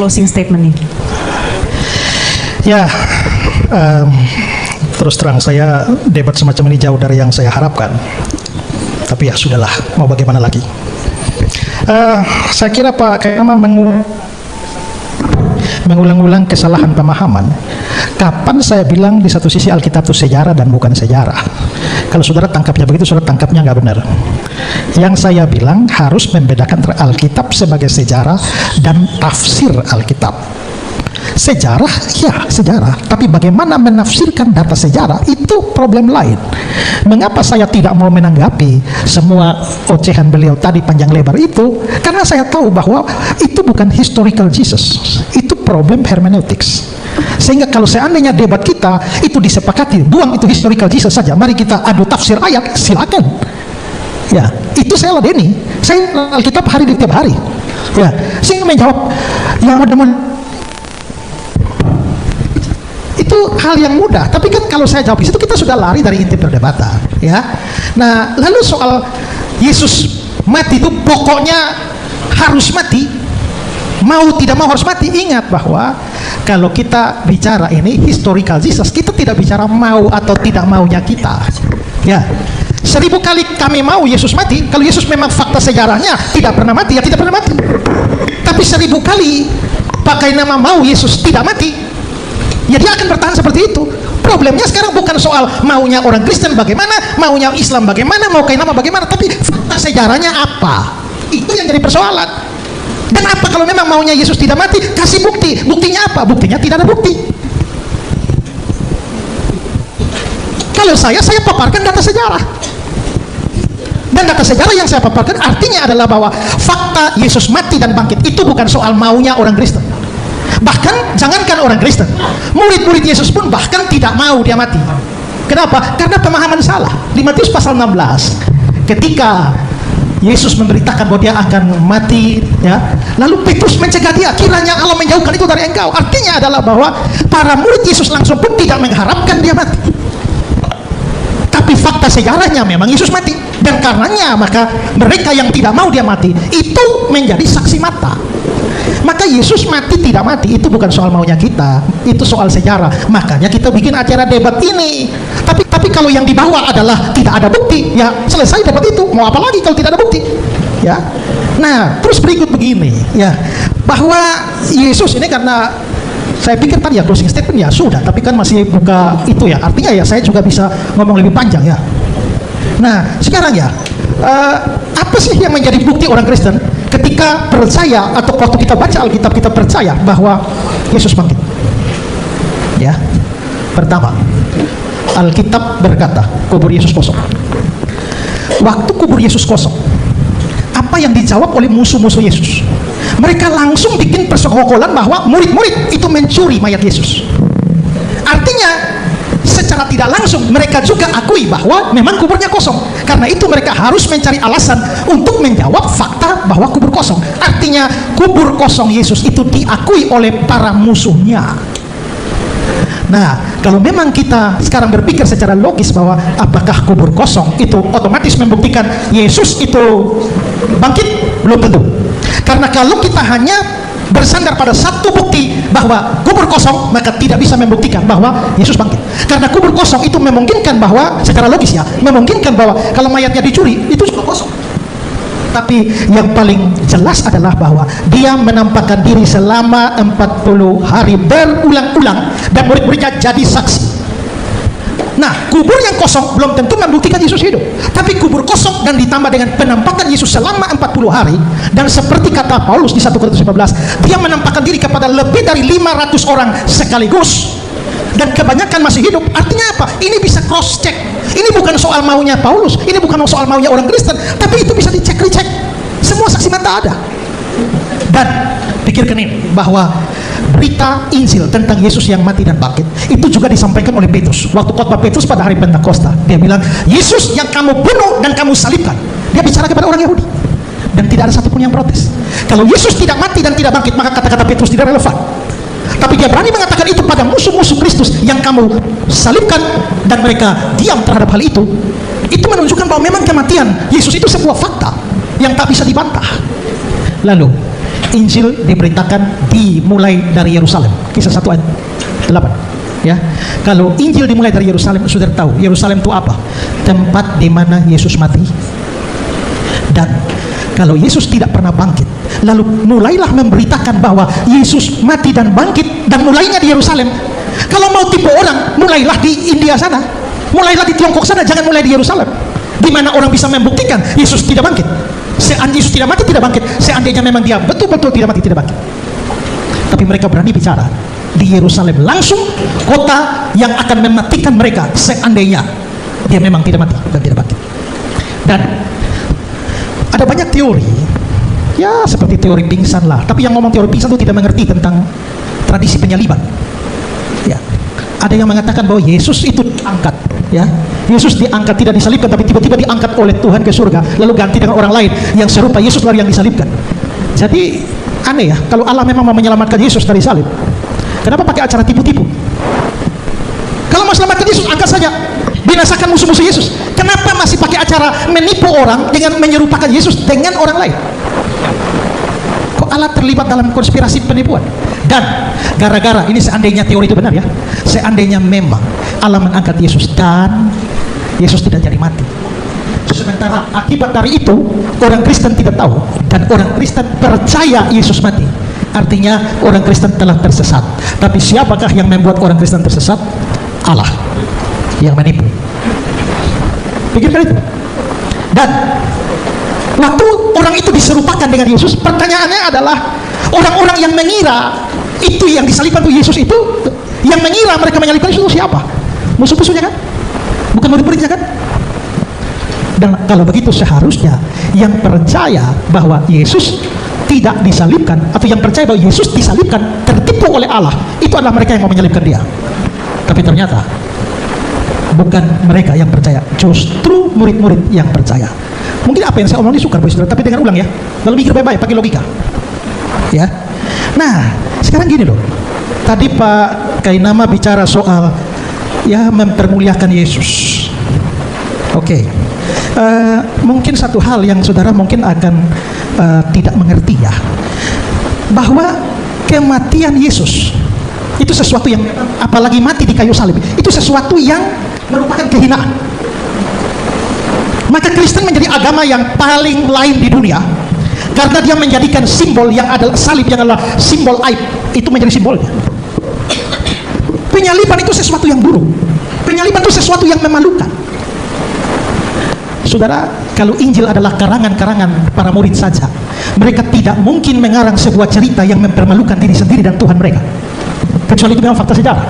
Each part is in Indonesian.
closing statement nih. Ya, terus terang saya debat semacam ini jauh dari yang saya harapkan. Tapi ya sudahlah, mau bagaimana lagi. Saya kira Pak Kayama mengulang-ulang kesalahan pemahaman. Kapan saya bilang di satu sisi Alkitab itu sejarah dan bukan sejarah? Kalau saudara tangkapnya begitu, saudara tangkapnya nggak benar. Yang saya bilang harus membedakan antara Alkitab sebagai sejarah dan tafsir Alkitab. Sejarah, ya sejarah, tapi bagaimana menafsirkan data sejarah itu problem lain. Mengapa saya tidak mau menanggapi semua ocehan beliau tadi panjang lebar itu? Karena saya tahu bahwa itu bukan historical Jesus, itu problem hermeneutics. Sehingga kalau seandainya debat kita itu disepakati, buang itu historical Jesus saja, mari kita adu tafsir ayat, silakan. Ya, itu saya ladeni. Saya Alkitab hari di tiap hari. Ya, sehingga menjawab yang ada itu hal yang mudah, tapi kan kalau saya jawab itu kita sudah lari dari inti perdebatan, ya. Nah, lalu soal Yesus mati itu pokoknya harus mati, mau tidak mau harus mati. Ingat bahwa kalau kita bicara ini historical Jesus, kita tidak bicara mau atau tidak maunya kita, ya. 1000 kali kami mau Yesus mati, kalau Yesus memang fakta sejarahnya tidak pernah mati, ya tidak pernah mati. Tapi 1000 kali pakai nama mau Yesus tidak mati, ya dia akan bertahan seperti itu. Problemnya sekarang bukan soal maunya orang Kristen bagaimana, maunya Islam bagaimana, mau kain nama bagaimana, tapi fakta sejarahnya apa? Itu yang jadi persoalan. Dan apa kalau memang maunya Yesus tidak mati? Kasih bukti. Buktinya apa? Buktinya tidak ada bukti. Kalau saya paparkan data sejarah. Dan data sejarah yang saya paparkan artinya adalah bahwa fakta Yesus mati dan bangkit itu bukan soal maunya orang Kristen. Bahkan jangankan orang Kristen, murid-murid Yesus pun bahkan tidak mau dia mati. Kenapa? Karena pemahaman salah. Di Matius pasal 16, ketika Yesus memberitakan bahwa dia akan mati, ya, lalu Petrus mencegah dia, kiranya Allah menjauhkan itu dari engkau. Artinya adalah bahwa para murid Yesus langsung pun tidak mengharapkan dia mati. Tapi fakta sejarahnya memang Yesus mati, dan karenanya maka mereka yang tidak mau dia mati itu menjadi saksi mata. Maka Yesus mati tidak mati itu bukan soal maunya kita, itu soal sejarah. Makanya kita bikin acara debat ini. Tapi kalau yang dibawa adalah tidak ada bukti, ya selesai debat itu. Mau apa lagi kalau tidak ada bukti? Ya. Nah, terus berikut begini, ya, bahwa Yesus ini karena saya pikir tadi ya closing statement ya sudah, tapi kan masih buka itu ya. Artinya ya saya juga bisa ngomong lebih panjang ya. Nah, sekarang ya apa sih yang menjadi bukti orang Kristen ketika percaya atau waktu kita baca Alkitab kita percaya bahwa Yesus bangkit? Ya, pertama, Alkitab berkata kubur Yesus kosong. Waktu kubur Yesus kosong, apa yang dijawab oleh musuh-musuh Yesus? Mereka langsung bikin persekongkolan bahwa murid-murid itu mencuri mayat Yesus. Artinya secara tidak langsung mereka juga akui bahwa memang kuburnya kosong. Karena itu mereka harus mencari alasan untuk menjawab fakta bahwa kubur kosong. Artinya kubur kosong Yesus itu diakui oleh para musuhnya. Nah, kalau memang kita sekarang berpikir secara logis bahwa apakah kubur kosong itu otomatis membuktikan Yesus itu bangkit? Belum tentu. Karena kalau kita hanya bersandar pada satu bukti bahwa kubur kosong, maka tidak bisa membuktikan bahwa Yesus bangkit. Karena kubur kosong itu memungkinkan bahwa secara logis ya, memungkinkan bahwa kalau mayatnya dicuri itu juga kosong. Tapi yang paling jelas adalah bahwa dia menampakkan diri selama 40 hari berulang-ulang dan murid-muridnya jadi saksi. Nah, kubur yang kosong belum tentu membuktikan Yesus hidup. Tapi kubur kosong dan ditambah dengan penampakan Yesus selama 40 hari, dan seperti kata Paulus di 1 Korintus 15, dia menampakkan diri kepada lebih dari 500 orang sekaligus dan kebanyakan masih hidup. Artinya apa? Ini bisa cross check. Ini bukan soal maunya Paulus, ini bukan soal maunya orang Kristen, tapi itu bisa dicek recheck. Semua saksi mata ada. Dan pikirkan ini, bahwa berita Injil tentang Yesus yang mati dan bangkit itu juga disampaikan oleh Petrus waktu khotbah Petrus pada hari Pentakosta. Dia bilang, Yesus yang kamu bunuh dan kamu salibkan. Dia bicara kepada orang Yahudi dan tidak ada satupun yang protes. Kalau Yesus tidak mati dan tidak bangkit, maka kata-kata Petrus tidak relevan. Tapi dia berani mengatakan itu pada musuh-musuh Kristus yang kamu salibkan, dan mereka diam terhadap hal itu. Itu menunjukkan bahwa memang kematian Yesus itu sebuah fakta yang tak bisa dibantah. Lalu Injil diberitakan dimulai dari Yerusalem. Kisah 1 ayat 8. Ya, kalau Injil dimulai dari Yerusalem, saudara tahu Yerusalem itu apa? Tempat di mana Yesus mati. Dan kalau Yesus tidak pernah bangkit, lalu mulailah memberitakan bahwa Yesus mati dan bangkit, dan mulainya di Yerusalem. Kalau mau tipu orang, mulailah di India sana, mulailah di Tiongkok sana, jangan mulai di Yerusalem, di mana orang bisa membuktikan Yesus tidak bangkit. Seandainya Yesus tidak mati, tidak bangkit, seandainya memang dia betul-betul tidak mati, tidak bangkit. Tapi mereka berani bicara di Yerusalem langsung, kota yang akan mematikan mereka seandainya dia memang tidak mati dan tidak bangkit. Dan ada banyak teori, ya seperti teori pingsan lah. Tapi yang ngomong teori pingsan itu tidak mengerti tentang tradisi penyaliban. Ya, ada yang mengatakan bahwa Yesus itu diangkat. Ya, Yesus diangkat, tidak disalibkan, tapi tiba-tiba diangkat oleh Tuhan ke surga, lalu ganti dengan orang lain yang serupa Yesus lalu yang disalibkan. Jadi aneh ya, kalau Allah memang mau menyelamatkan Yesus dari salib, kenapa pakai acara tipu-tipu? Kalau mau selamatkan Yesus, angkat saja, binasakan musuh-musuh Yesus. Kenapa masih pakai acara menipu orang dengan menyerupakan Yesus dengan orang lain? Kok Allah terlibat dalam konspirasi penipuan? Dan gara-gara ini, seandainya teori itu benar ya, seandainya memang Allah mengangkat Yesus dan Yesus tidak jadi mati, sementara akibat dari itu orang Kristen tidak tahu dan orang Kristen percaya Yesus mati, artinya orang Kristen telah tersesat. Tapi siapakah yang membuat orang Kristen tersesat? Allah yang menipu. Pikirkan itu. Dan waktu orang itu diserupakan dengan Yesus, pertanyaannya adalah orang-orang yang mengira itu yang disalibkan itu Yesus itu, yang mengira mereka menyalibkan Yesus itu siapa? Musuh-musuhnya kan? Bukan murid-muridnya kan? Dan kalau begitu seharusnya yang percaya bahwa Yesus tidak disalibkan, atau yang percaya bahwa Yesus disalibkan, tertipu oleh Allah, itu adalah mereka yang mau menyalibkan dia. Tapi ternyata bukan mereka yang percaya, justru murid-murid yang percaya. Mungkin apa yang saya omongin sukar, tapi dengan ulang ya, lalu mikir baik-baik, pakai logika ya. Nah sekarang gini loh, tadi Pak Kainama bicara soal ya mempermuliakan Yesus. Oke. Mungkin satu hal yang saudara mungkin akan tidak mengerti ya, bahwa kematian Yesus itu sesuatu yang, apalagi mati di kayu salib, itu sesuatu yang merupakan kehinaan. Maka Kristen menjadi agama yang paling lain di dunia karena dia menjadikan simbol yang adalah salib, yang adalah simbol aib, itu menjadi simbolnya. Penyaliban itu sesuatu yang buruk, penyaliban itu sesuatu yang memalukan. Saudara, kalau Injil adalah karangan-karangan para murid saja, mereka tidak mungkin mengarang sebuah cerita yang mempermalukan diri sendiri dan Tuhan mereka, kecuali itu memang fakta sejarah.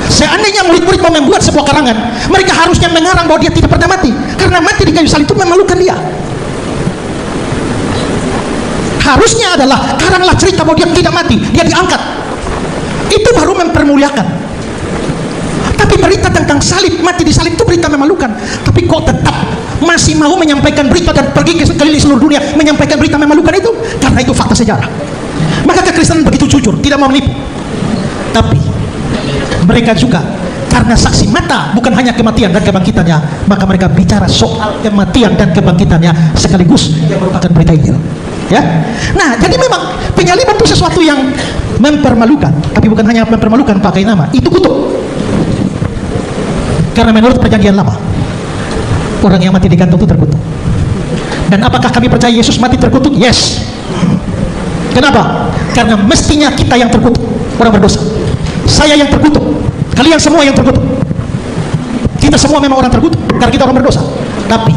Seandainya murid-murid mau membuat sebuah karangan, mereka harusnya mengarang bahwa dia tidak pernah mati, karena mati di kayu salib itu memalukan dia. Harusnya adalah karanglah cerita bahwa dia tidak mati, dia diangkat, itu baru mempermuliakan. Tapi berita tentang salib, mati di salib itu berita memalukan. Tapi kok tetap masih mau menyampaikan berita dan pergi ke keliling seluruh dunia menyampaikan berita memalukan itu? Karena itu fakta sejarah. Maka kekristenan begitu jujur, tidak mau menipu. Tapi mereka juga karena saksi mata bukan hanya kematian dan kebangkitannya, maka mereka bicara soal kematian dan kebangkitannya sekaligus yang merupakan berita Injil. Ya, nah jadi memang penyaliban itu sesuatu yang mempermalukan, tapi bukan hanya mempermalukan, pakai nama itu kutuk. Karena menurut perjanjian lama, orang yang mati digantung itu terkutuk. Dan apakah kami percaya Yesus mati terkutuk? Yes. Kenapa? Karena mestinya kita yang terkutuk, orang berdosa. Saya yang terkutuk, kalian semua yang terkutuk. Kita semua memang orang terkutuk karena kita orang berdosa. Tapi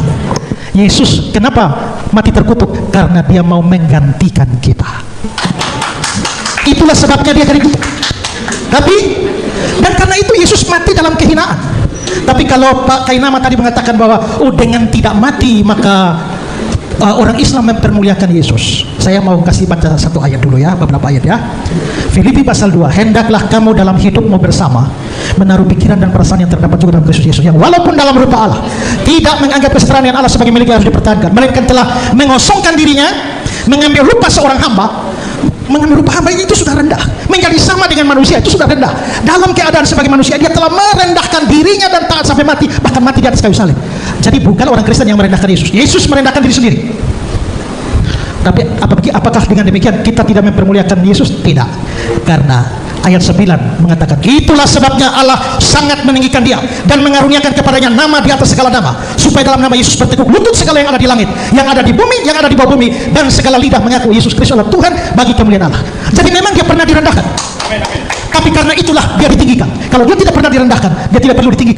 Yesus kenapa mati terkutuk? Karena dia mau menggantikan kita. Itulah sebabnya dia terkutuk. Tapi dan karena itu Yesus mati dalam kehinaan. Tapi kalau Pak Kainama tadi mengatakan bahwa dengan tidak mati maka orang Islam mempermuliakan Yesus, saya mau kasih baca satu ayat dulu ya, beberapa ayat ya. Filipi pasal 2, hendaklah kamu dalam hidupmu bersama menaruh pikiran dan perasaan yang terdapat juga dalam Kristus Yesus, yang walaupun dalam rupa Allah tidak menganggap kesetaraan dengan Allah sebagai milik yang harus dipertahankan, melainkan telah mengosongkan dirinya, mengambil rupa seorang hamba. Mengambil rupa hamba itu sudah rendah, menjadi sama dengan manusia itu sudah rendah. Dalam keadaan sebagai manusia dia telah merendahkan dirinya dan taat sampai mati, bahkan mati di atas kayu salib. Jadi bukan orang Kristen yang merendahkan Yesus, Yesus merendahkan diri sendiri. Tapi apakah dengan demikian kita tidak mempermuliakan Yesus? Tidak. Karena ayat 9 mengatakan, itulah sebabnya Allah sangat meninggikan dia dan mengaruniakan kepadanya nama di atas segala nama, supaya dalam nama Yesus bertekuk lutut segala yang ada di langit, yang ada di bumi, yang ada di bawah bumi, dan segala lidah mengaku Yesus Kristus adalah Tuhan bagi kemuliaan Allah. Jadi memang dia pernah direndahkan, tapi karena itulah dia ditinggikan. Kalau dia tidak pernah direndahkan, dia tidak perlu ditinggikan.